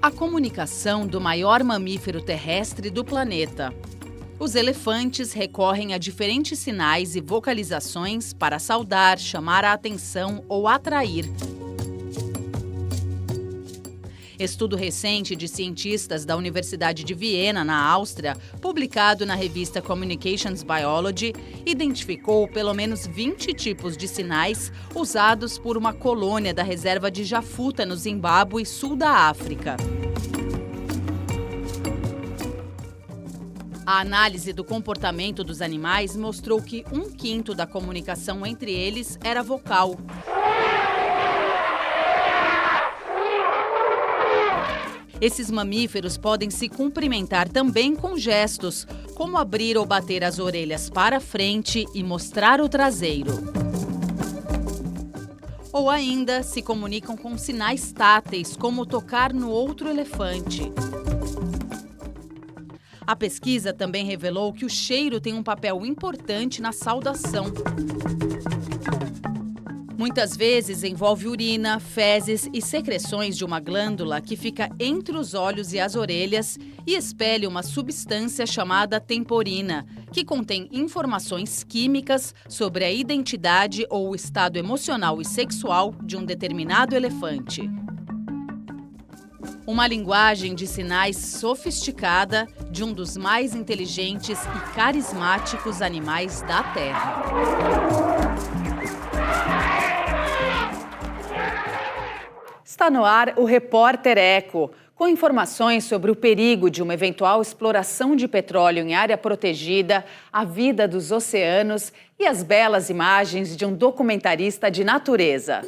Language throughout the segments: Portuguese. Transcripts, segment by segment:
A comunicação do maior mamífero terrestre do planeta. Os elefantes recorrem a diferentes sinais e vocalizações para saudar, chamar a atenção ou atrair. Estudo recente de cientistas da Universidade de Viena, na Áustria, publicado na revista Communications Biology, identificou pelo menos 20 tipos de sinais usados por uma colônia da reserva de Jafuta, no Zimbábue, sul da África. A análise do comportamento dos animais mostrou que 1/5 da comunicação entre eles era vocal. Esses mamíferos podem se cumprimentar também com gestos, como abrir ou bater as orelhas para frente e mostrar o traseiro. Ou ainda se comunicam com sinais táteis, como tocar no outro elefante. A pesquisa também revelou que o cheiro tem um papel importante na saudação. Muitas vezes envolve urina, fezes e secreções de uma glândula que fica entre os olhos e as orelhas e expele uma substância chamada temporina, que contém informações químicas sobre a identidade ou o estado emocional e sexual de um determinado elefante. Uma linguagem de sinais sofisticada de um dos mais inteligentes e carismáticos animais da Terra. Está no ar o Repórter Eco, com informações sobre o perigo de uma eventual exploração de petróleo em área protegida, a vida dos oceanos e as belas imagens de um documentarista de natureza.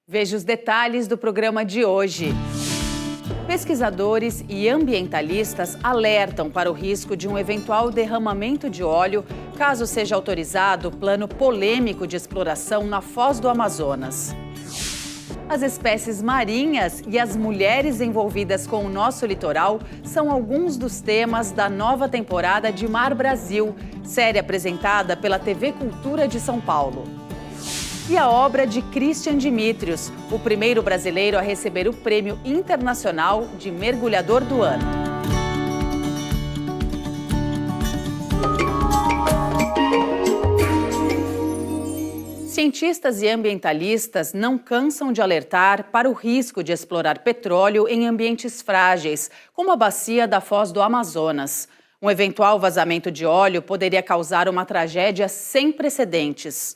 Veja os detalhes do programa de hoje. Pesquisadores e ambientalistas alertam para o risco de um eventual derramamento de óleo caso seja autorizado o plano polêmico de exploração na Foz do Amazonas. As espécies marinhas e as mulheres envolvidas com o nosso litoral são alguns dos temas da nova temporada de Mar Brasil, série apresentada pela TV Cultura de São Paulo. E a obra de Christian Dimitrios, o primeiro brasileiro a receber o Prêmio Internacional de Mergulhador do Ano. Cientistas e ambientalistas não cansam de alertar para o risco de explorar petróleo em ambientes frágeis, como a bacia da Foz do Amazonas. Um eventual vazamento de óleo poderia causar uma tragédia sem precedentes.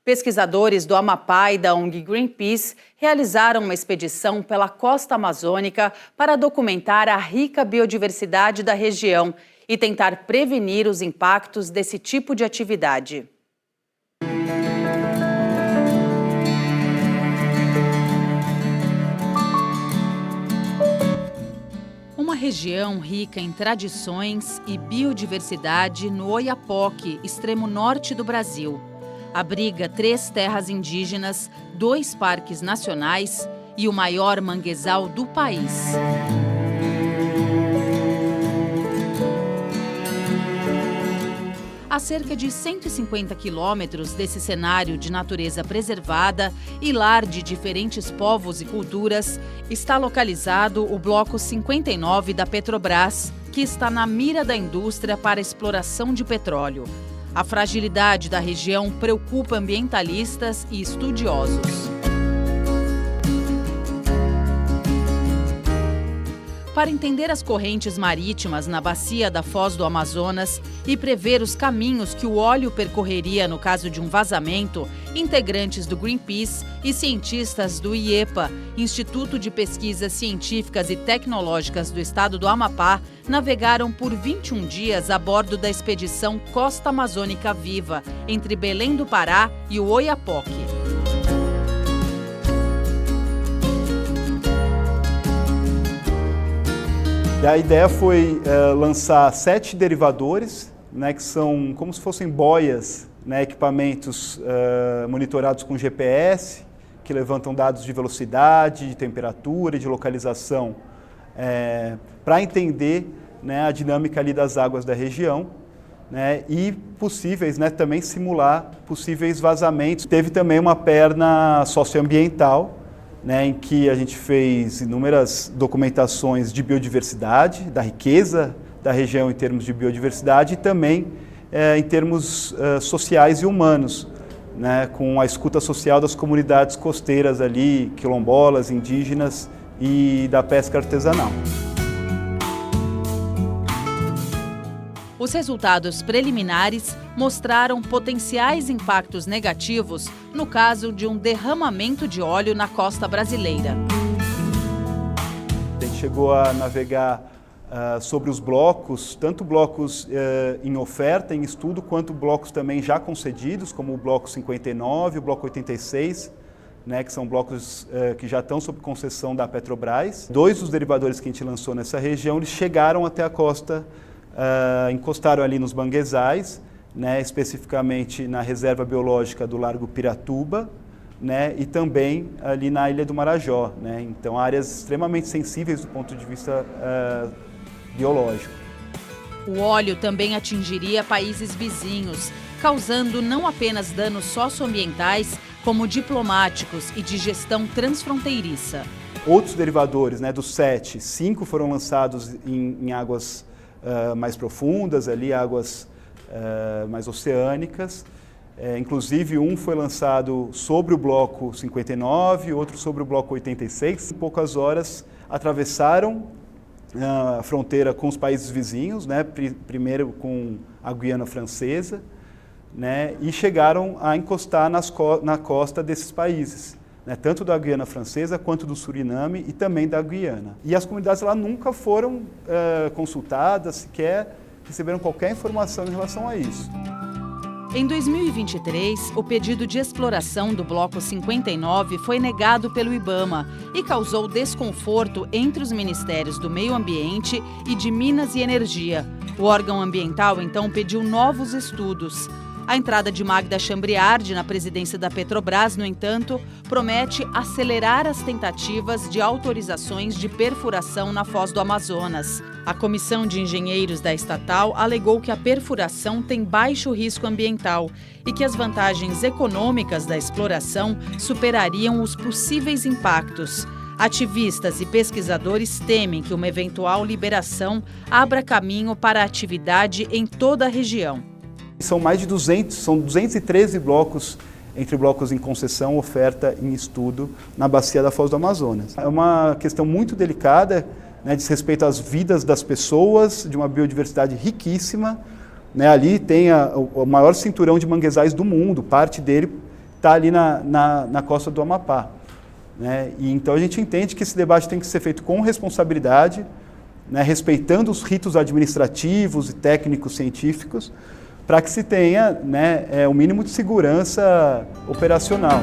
Pesquisadores do Amapá e da ONG Greenpeace realizaram uma expedição pela costa amazônica para documentar a rica biodiversidade da região e tentar prevenir os impactos desse tipo de atividade. Uma região rica em tradições e biodiversidade no Oiapoque, extremo norte do Brasil. Abriga 3 terras indígenas, 2 parques nacionais e o maior manguezal do país. A cerca de 150 quilômetros desse cenário de natureza preservada e lar de diferentes povos e culturas, está localizado o Bloco 59 da Petrobras, que está na mira da indústria para a exploração de petróleo. A fragilidade da região preocupa ambientalistas e estudiosos. Para entender as correntes marítimas na bacia da Foz do Amazonas e prever os caminhos que o óleo percorreria no caso de um vazamento, integrantes do Greenpeace e cientistas do IEPA, Instituto de Pesquisas Científicas e Tecnológicas do Estado do Amapá, navegaram por 21 dias a bordo da expedição Costa Amazônica Viva, entre Belém do Pará e o Oiapoque. E a ideia foi lançar 7 derivadores, né, que são como se fossem boias, né, equipamentos monitorados com GPS, que levantam dados de velocidade, de temperatura e de localização para entender, né, a dinâmica ali das águas da região, né, e possíveis, né, também simular possíveis vazamentos. Teve também uma perna socioambiental, né, em que a gente fez inúmeras documentações de biodiversidade, da riqueza da região em termos de biodiversidade e também em termos sociais e humanos, né, com a escuta social das comunidades costeiras ali, quilombolas, indígenas e da pesca artesanal. Os resultados preliminares mostraram potenciais impactos negativos no caso de um derramamento de óleo na costa brasileira. A gente chegou a navegar sobre os blocos, tanto blocos em oferta, em estudo, quanto blocos também já concedidos, como o bloco 59 e o bloco 86, né, que são blocos que já estão sob concessão da Petrobras. 2 dos derivadores que a gente lançou nessa região, eles chegaram até a costa, encostaram ali nos manguezais, né, especificamente na reserva biológica do Largo Piratuba, né, e também ali na Ilha do Marajó, né, então áreas extremamente sensíveis do ponto de vista biológico. O óleo também atingiria países vizinhos, causando não apenas danos socioambientais, como diplomáticos e de gestão transfronteiriça. Outros derivadores, né, dos 7, 5 foram lançados em águas mais profundas, ali águas mais oceânicas. Inclusive um foi lançado sobre o bloco 59, outro sobre o bloco 86. Em poucas horas atravessaram a fronteira com os países vizinhos, né, primeiro com a Guiana Francesa, né, e chegaram a encostar na costa desses países, né, tanto da Guiana Francesa quanto do Suriname e também da Guiana. E as comunidades lá nunca foram consultadas, sequer receberam qualquer informação em relação a isso. Em 2023, o pedido de exploração do Bloco 59 foi negado pelo IBAMA e causou desconforto entre os ministérios do Meio Ambiente e de Minas e Energia. O órgão ambiental, então, pediu novos estudos. A entrada de Magda Chambriard na presidência da Petrobras, no entanto, promete acelerar as tentativas de autorizações de perfuração na Foz do Amazonas. A comissão de engenheiros da estatal alegou que a perfuração tem baixo risco ambiental e que as vantagens econômicas da exploração superariam os possíveis impactos. Ativistas e pesquisadores temem que uma eventual liberação abra caminho para a atividade em toda a região. São mais de 213 blocos, entre blocos em concessão, oferta e em estudo, na bacia da Foz do Amazonas. É uma questão muito delicada, né, diz respeito às vidas das pessoas, de uma biodiversidade riquíssima, né, ali tem o maior cinturão de manguezais do mundo, parte dele está ali na costa do Amapá. Né, e então a gente entende que esse debate tem que ser feito com responsabilidade, né, respeitando os ritos administrativos e técnicos científicos, para que se tenha, né, o mínimo de segurança operacional.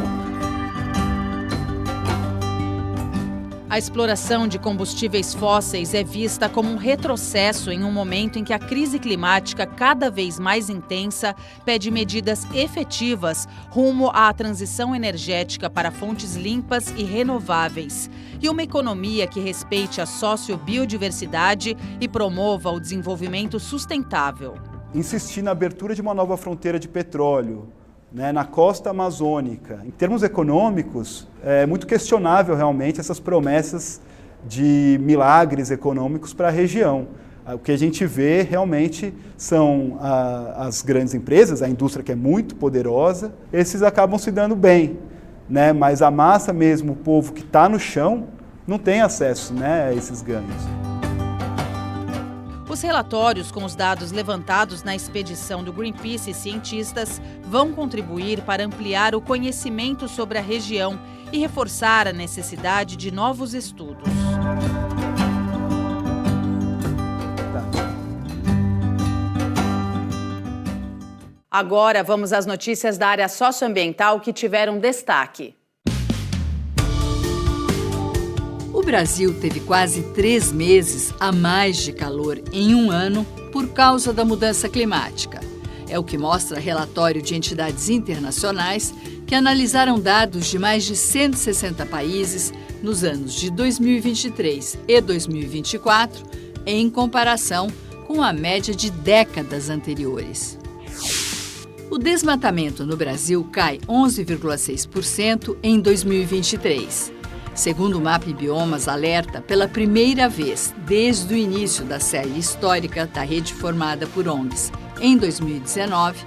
A exploração de combustíveis fósseis é vista como um retrocesso em um momento em que a crise climática, cada vez mais intensa, pede medidas efetivas rumo à transição energética para fontes limpas e renováveis e uma economia que respeite a sociobiodiversidade e promova o desenvolvimento sustentável. Insistir na abertura de uma nova fronteira de petróleo, né, na costa amazônica. Em termos econômicos, é muito questionável realmente essas promessas de milagres econômicos para a região. O que a gente vê realmente são as grandes empresas, a indústria que é muito poderosa, esses acabam se dando bem, né, mas a massa mesmo, o povo que está no chão, não tem acesso, né, a esses ganhos. Os relatórios com os dados levantados na expedição do Greenpeace e cientistas vão contribuir para ampliar o conhecimento sobre a região e reforçar a necessidade de novos estudos. Agora vamos às notícias da área socioambiental que tiveram destaque. O Brasil teve quase 3 meses a mais de calor em um ano por causa da mudança climática. É o que mostra relatório de entidades internacionais que analisaram dados de mais de 160 países nos anos de 2023 e 2024, em comparação com a média de décadas anteriores. O desmatamento no Brasil cai 11,6% em 2023. Segundo o MAP Biomas alerta, pela primeira vez desde o início da série histórica da rede formada por ONGs em 2019,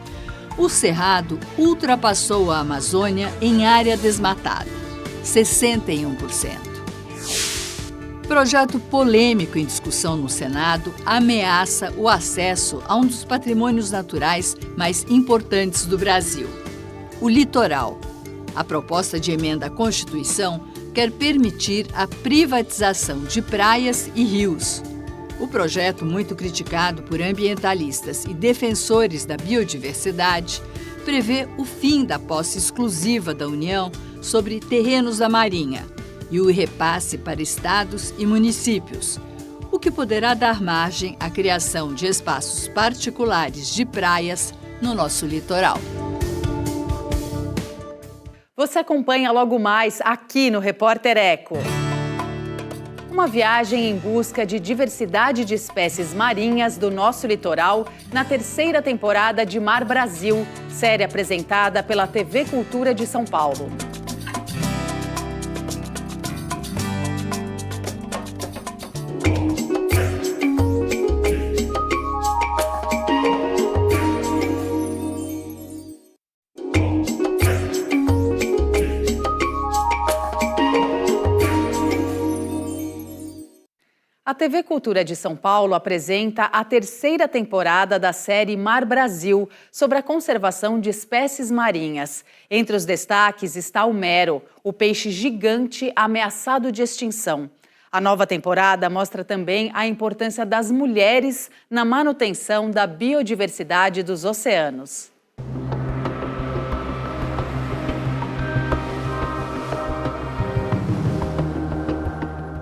o Cerrado ultrapassou a Amazônia em área desmatada, 61%. Projeto polêmico em discussão no Senado ameaça o acesso a um dos patrimônios naturais mais importantes do Brasil, o litoral. A proposta de emenda à Constituição quer permitir a privatização de praias e rios. O projeto, muito criticado por ambientalistas e defensores da biodiversidade, prevê o fim da posse exclusiva da União sobre terrenos da Marinha e o repasse para estados e municípios, o que poderá dar margem à criação de espaços particulares de praias no nosso litoral. Você acompanha logo mais aqui no Repórter Eco. Uma viagem em busca de diversidade de espécies marinhas do nosso litoral na terceira temporada de Mar Brasil, série apresentada pela TV Cultura de São Paulo. A TV Cultura de São Paulo apresenta a terceira temporada da série Mar Brasil, sobre a conservação de espécies marinhas. Entre os destaques está o mero, o peixe gigante ameaçado de extinção. A nova temporada mostra também a importância das mulheres na manutenção da biodiversidade dos oceanos.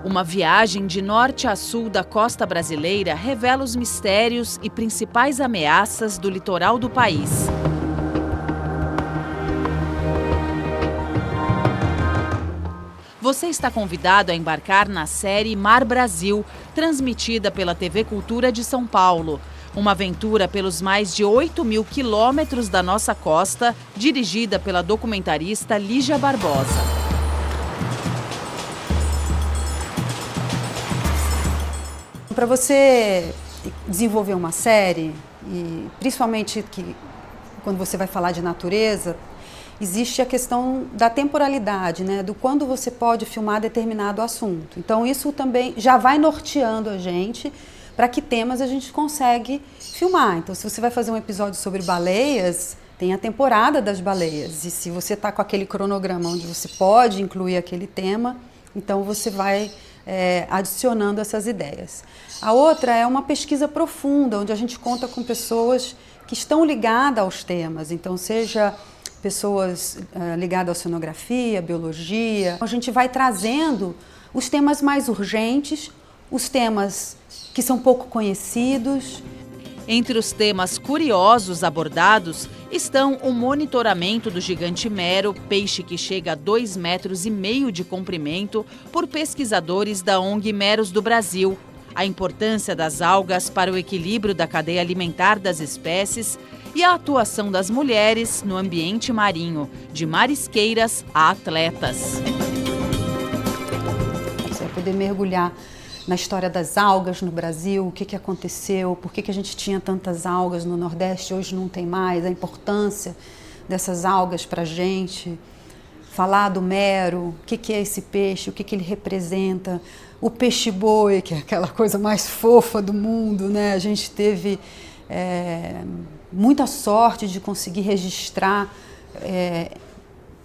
Uma viagem de norte a sul da costa brasileira revela os mistérios e principais ameaças do litoral do país. Você está convidado a embarcar na série Mar Brasil, transmitida pela TV Cultura de São Paulo. Uma aventura pelos mais de 8.000 quilômetros da nossa costa, dirigida pela documentarista Lígia Barbosa. Para você desenvolver uma série, e principalmente quando você vai falar de natureza, existe a questão da temporalidade, né? Do quando você pode filmar determinado assunto. Então isso também já vai norteando a gente para que temas a gente consegue filmar. Então se você vai fazer um episódio sobre baleias, tem a temporada das baleias. E se você está com aquele cronograma onde você pode incluir aquele tema, então você vai adicionando essas ideias. A outra é uma pesquisa profunda, onde a gente conta com pessoas que estão ligadas aos temas, então seja pessoas ligadas à oceanografia, biologia. A gente vai trazendo os temas mais urgentes, os temas que são pouco conhecidos. Entre os temas curiosos abordados estão o monitoramento do gigante mero, peixe que chega a 2,5 metros de comprimento, por pesquisadores da ONG Meros do Brasil, a importância das algas para o equilíbrio da cadeia alimentar das espécies e a atuação das mulheres no ambiente marinho, de marisqueiras a atletas. Você vai poder mergulhar na história das algas no Brasil, o que aconteceu, por que a gente tinha tantas algas no Nordeste, hoje não tem mais, a importância dessas algas para a gente, falar do mero, o que é esse peixe, o que ele representa, o peixe-boi, que é aquela coisa mais fofa do mundo, né? A gente teve muita sorte de conseguir registrar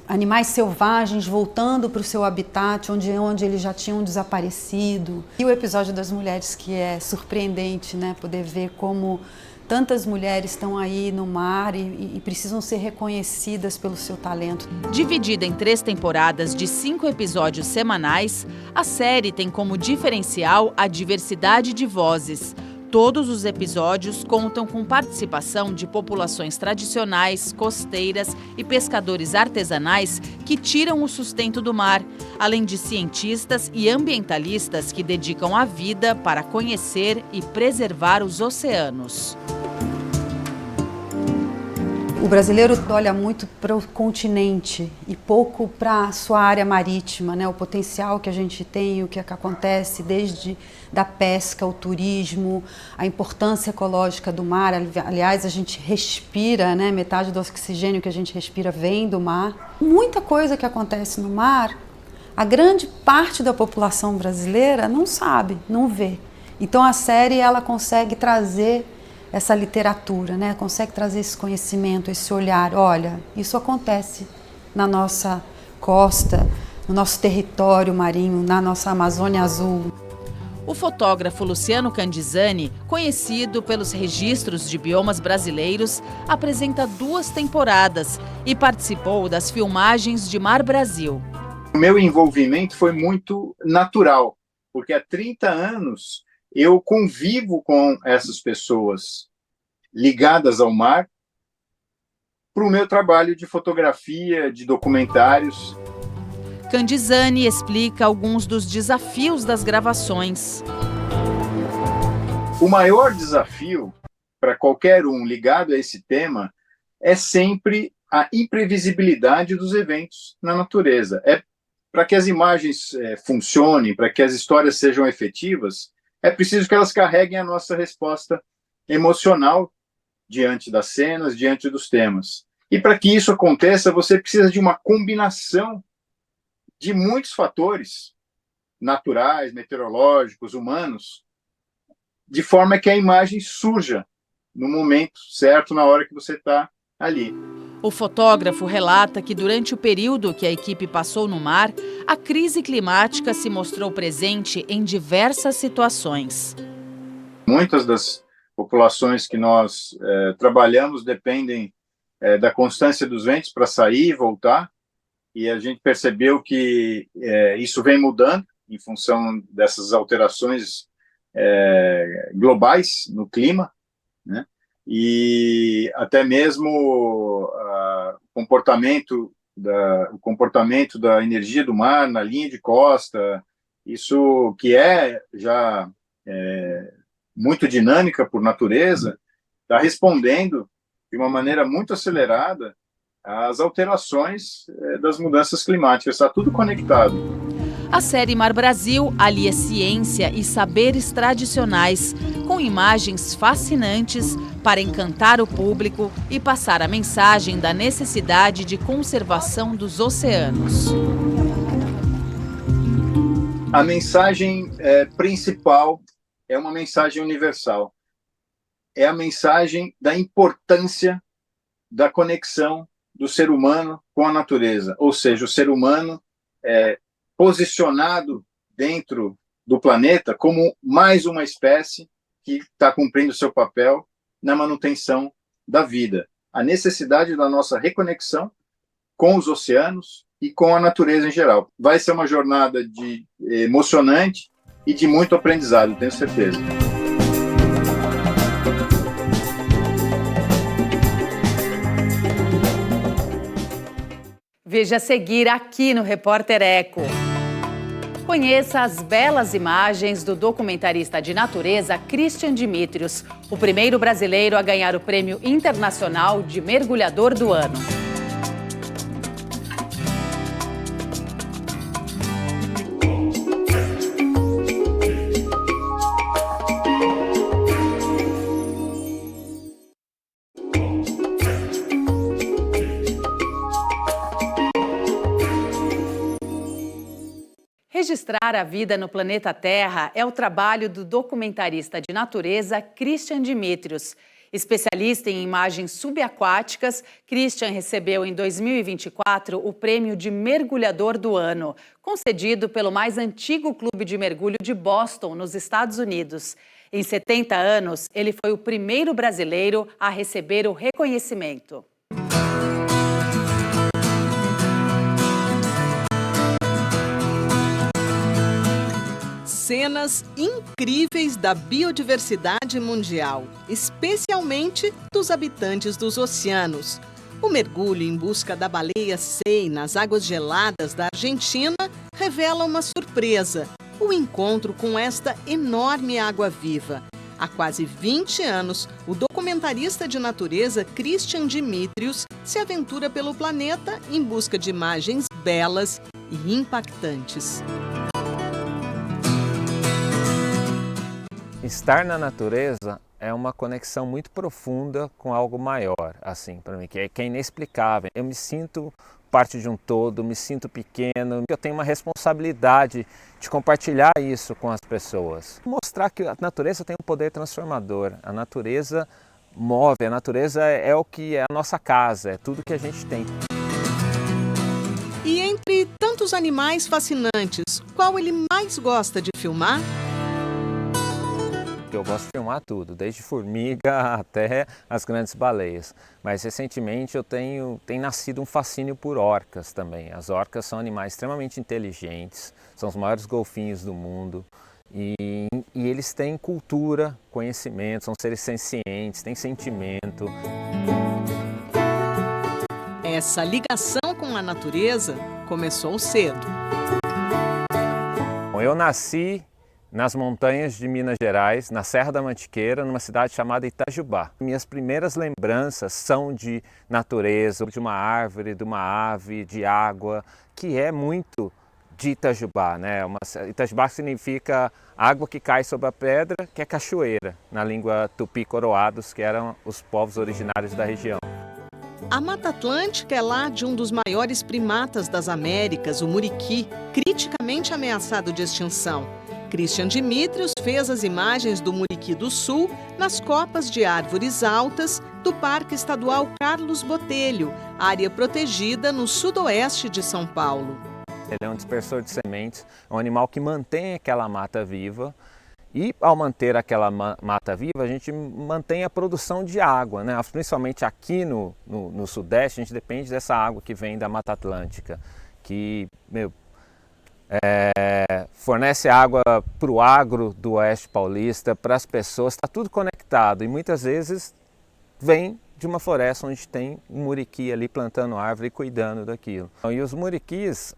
animais selvagens voltando para o seu habitat, onde eles já tinham desaparecido. E o episódio das mulheres, que é surpreendente, né? Poder ver como tantas mulheres estão aí no mar e precisam ser reconhecidas pelo seu talento. Dividida em 3 temporadas de 5 episódios semanais, a série tem como diferencial a diversidade de vozes. Todos os episódios contam com participação de populações tradicionais, costeiras e pescadores artesanais que tiram o sustento do mar, além de cientistas e ambientalistas que dedicam a vida para conhecer e preservar os oceanos. O brasileiro olha muito para o continente e pouco para a sua área marítima, né? O potencial que a gente tem, o que acontece desde da pesca, o turismo, a importância ecológica do mar. Aliás, a gente respira, né? Metade do oxigênio que a gente respira vem do mar. Muita coisa que acontece no mar, a grande parte da população brasileira não sabe, não vê. Então a série ela consegue trazer essa literatura, né? Consegue trazer esse conhecimento, esse olhar. Olha, isso acontece na nossa costa, no nosso território marinho, na nossa Amazônia Azul. O fotógrafo Luciano Candizani, conhecido pelos registros de biomas brasileiros, apresenta 2 temporadas e participou das filmagens de Mar Brasil. O meu envolvimento foi muito natural, porque há 30 anos eu convivo com essas pessoas ligadas ao mar para o meu trabalho de fotografia, de documentários. Candizani explica alguns dos desafios das gravações. O maior desafio para qualquer um ligado a esse tema é sempre a imprevisibilidade dos eventos na natureza. Para que as imagens funcionem, para que as histórias sejam efetivas, é preciso que elas carreguem a nossa resposta emocional diante das cenas, diante dos temas. E para que isso aconteça, você precisa de uma combinação de muitos fatores naturais, meteorológicos, humanos, de forma que a imagem surja no momento certo, na hora que você está ali. O fotógrafo relata que durante o período que a equipe passou no mar, a crise climática se mostrou presente em diversas situações. Muitas das populações que nós trabalhamos dependem da constância dos ventos para sair e voltar, e a gente percebeu que isso vem mudando em função dessas alterações globais no clima, né? E até mesmo o comportamento da energia do mar na linha de costa, isso que já muito dinâmica por natureza, está respondendo de uma maneira muito acelerada às alterações das mudanças climáticas. Está tudo conectado. A série Mar Brasil alia ciência e saberes tradicionais com imagens fascinantes para encantar o público e passar a mensagem da necessidade de conservação dos oceanos. A mensagem principal é uma mensagem universal. É a mensagem da importância da conexão do ser humano com a natureza. Ou seja, o ser humano posicionado dentro do planeta como mais uma espécie que está cumprindo seu papel na manutenção da vida. A necessidade da nossa reconexão com os oceanos e com a natureza em geral. Vai ser uma jornada emocionante e de muito aprendizado, tenho certeza. Veja a seguir aqui no Repórter Eco. Conheça as belas imagens do documentarista de natureza Christian Dimitrios, o primeiro brasileiro a ganhar o Prêmio Internacional de Mergulhador do Ano. Registrar a vida no planeta Terra é o trabalho do documentarista de natureza Christian Dimitrios. Especialista em imagens subaquáticas, Christian recebeu em 2024 o prêmio de Mergulhador do Ano, concedido pelo mais antigo clube de mergulho de Boston, nos Estados Unidos. Em 70 anos, ele foi o primeiro brasileiro a receber o reconhecimento. cenas incríveis da biodiversidade mundial, especialmente dos habitantes dos oceanos. O mergulho em busca da baleia sei nas águas geladas da Argentina revela uma surpresa: o encontro com esta enorme água-viva. Há quase 20 anos, o documentarista de natureza Christian Dimitrios se aventura pelo planeta em busca de imagens belas e impactantes. Estar na natureza é uma conexão muito profunda com algo maior, assim, para mim, que é inexplicável. Eu me sinto parte de um todo, me sinto pequeno, eu tenho uma responsabilidade de compartilhar isso com as pessoas. Mostrar que a natureza tem um poder transformador, a natureza move, a natureza é o que é a nossa casa, é tudo que a gente tem. E entre tantos animais fascinantes, qual ele mais gosta de filmar? Eu gosto de filmar tudo, desde formiga até as grandes baleias. Mas recentemente tem nascido um fascínio por orcas também. As orcas são animais extremamente inteligentes, são os maiores golfinhos do mundo. E eles têm cultura, conhecimento, são seres sencientes, têm sentimento. Essa ligação com a natureza começou cedo. Eu nasci nas montanhas de Minas Gerais, na Serra da Mantiqueira, numa cidade chamada Itajubá. Minhas primeiras lembranças são de natureza, de uma árvore, de uma ave, de água, que é muito de Itajubá, né? Itajubá significa água que cai sobre a pedra, que é cachoeira, na língua tupi-coroados, que eram os povos originários da região. A Mata Atlântica é lá de um dos maiores primatas das Américas, o muriqui, criticamente ameaçado de extinção. Christian Dimitrios fez as imagens do muriqui do sul nas copas de árvores altas do Parque Estadual Carlos Botelho, área protegida no sudoeste de São Paulo. Ele é um dispersor de sementes, é um animal que mantém aquela mata viva e, ao manter aquela mata viva, a gente mantém a produção de água, né? Principalmente aqui no sudeste, a gente depende dessa água que vem da Mata Atlântica, que, fornece água para o agro do Oeste Paulista, para as pessoas, está tudo conectado e muitas vezes vem de uma floresta onde tem um muriqui ali plantando árvore e cuidando daquilo. E os muriquis,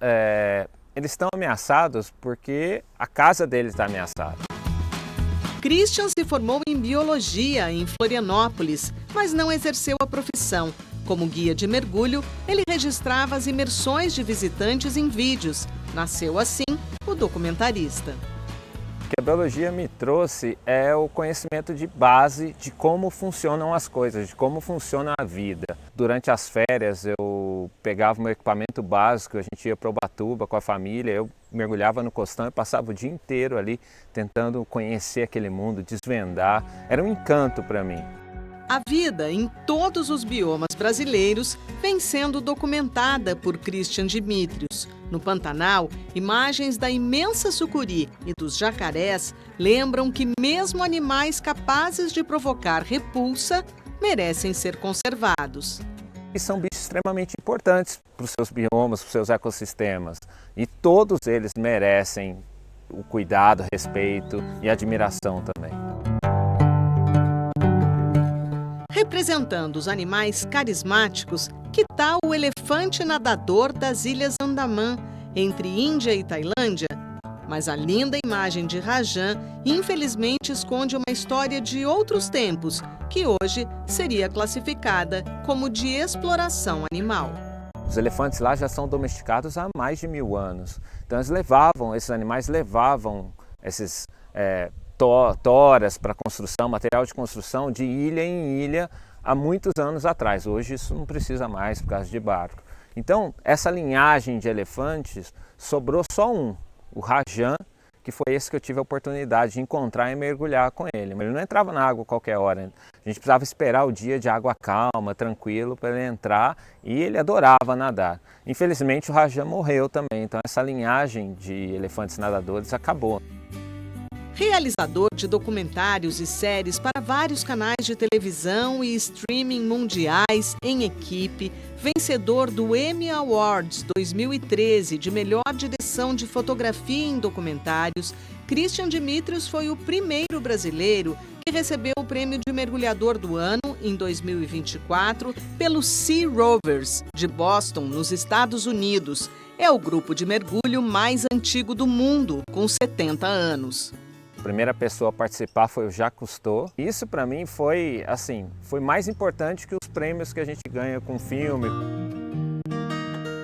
eles estão ameaçados porque a casa deles está ameaçada. Christian se formou em biologia em Florianópolis, mas não exerceu a profissão. Como guia de mergulho, ele registrava as imersões de visitantes em vídeos. Nasceu assim o documentarista. O que a biologia me trouxe é o conhecimento de base de como funcionam as coisas, de como funciona a vida. Durante as férias eu pegava o meu equipamento básico, a gente ia para Ubatuba com a família, eu mergulhava no costão e passava o dia inteiro ali tentando conhecer aquele mundo, desvendar. Era um encanto para mim. A vida em todos os biomas brasileiros vem sendo documentada por Christian Dimitrios. No Pantanal, imagens da imensa sucuri e dos jacarés lembram que mesmo animais capazes de provocar repulsa merecem ser conservados. E são bichos extremamente importantes para os seus biomas, para os seus ecossistemas. E todos eles merecem o cuidado, respeito e admiração também. Representando os animais carismáticos, que tal o elefante nadador das Ilhas Andamã, entre Índia e Tailândia? Mas a linda imagem de Rajan, infelizmente, esconde uma história de outros tempos, que hoje seria classificada como de exploração animal. Os elefantes lá já são domesticados há mais de 1000 anos. Então esses animais levavam esses toras para construção, material de construção de ilha em ilha há muitos anos atrás. Hoje isso não precisa mais por causa de barco. Então essa linhagem de elefantes sobrou só um, o Rajan, que foi esse que eu tive a oportunidade de encontrar e mergulhar com ele. Mas ele não entrava na água a qualquer hora. A gente precisava esperar o dia de água calma, tranquilo, para ele entrar, e ele adorava nadar. Infelizmente o Rajan morreu também, então essa linhagem de elefantes nadadores acabou. Realizador de documentários e séries para vários canais de televisão e streaming mundiais em equipe, Vencedor do Emmy Awards 2013 de melhor direção de fotografia em documentários, Christian Dimitrios foi o primeiro brasileiro que recebeu o prêmio de mergulhador do ano em 2024 pelo Sea Rovers de Boston, nos Estados Unidos. É o grupo de mergulho mais antigo do mundo, com 70 anos. A primeira pessoa a participar foi o Jacques Cousteau. Isso para mim foi mais importante que os prêmios que a gente ganha com filme.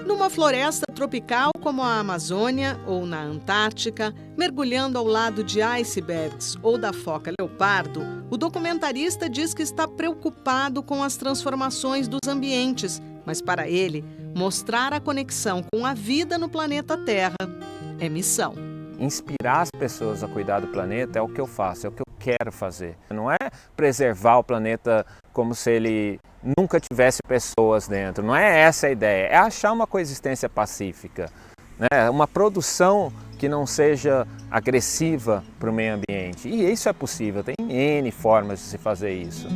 Numa floresta tropical como a Amazônia ou na Antártica, mergulhando ao lado de icebergs ou da foca leopardo, o documentarista diz que está preocupado com as transformações dos ambientes, mas para ele, mostrar a conexão com a vida no planeta Terra é missão. Inspirar as pessoas a cuidar do planeta é o que eu faço, é o que eu quero fazer. Não é preservar o planeta como se ele nunca tivesse pessoas dentro, não é essa a ideia, é achar uma coexistência pacífica, né? Uma produção que não seja agressiva para o meio ambiente. E isso é possível, tem N formas de se fazer isso.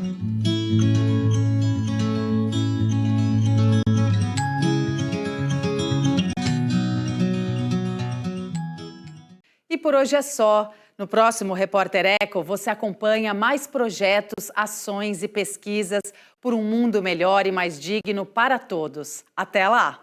E por hoje é só. No próximo Repórter Eco, você acompanha mais projetos, ações e pesquisas por um mundo melhor e mais digno para todos. Até lá!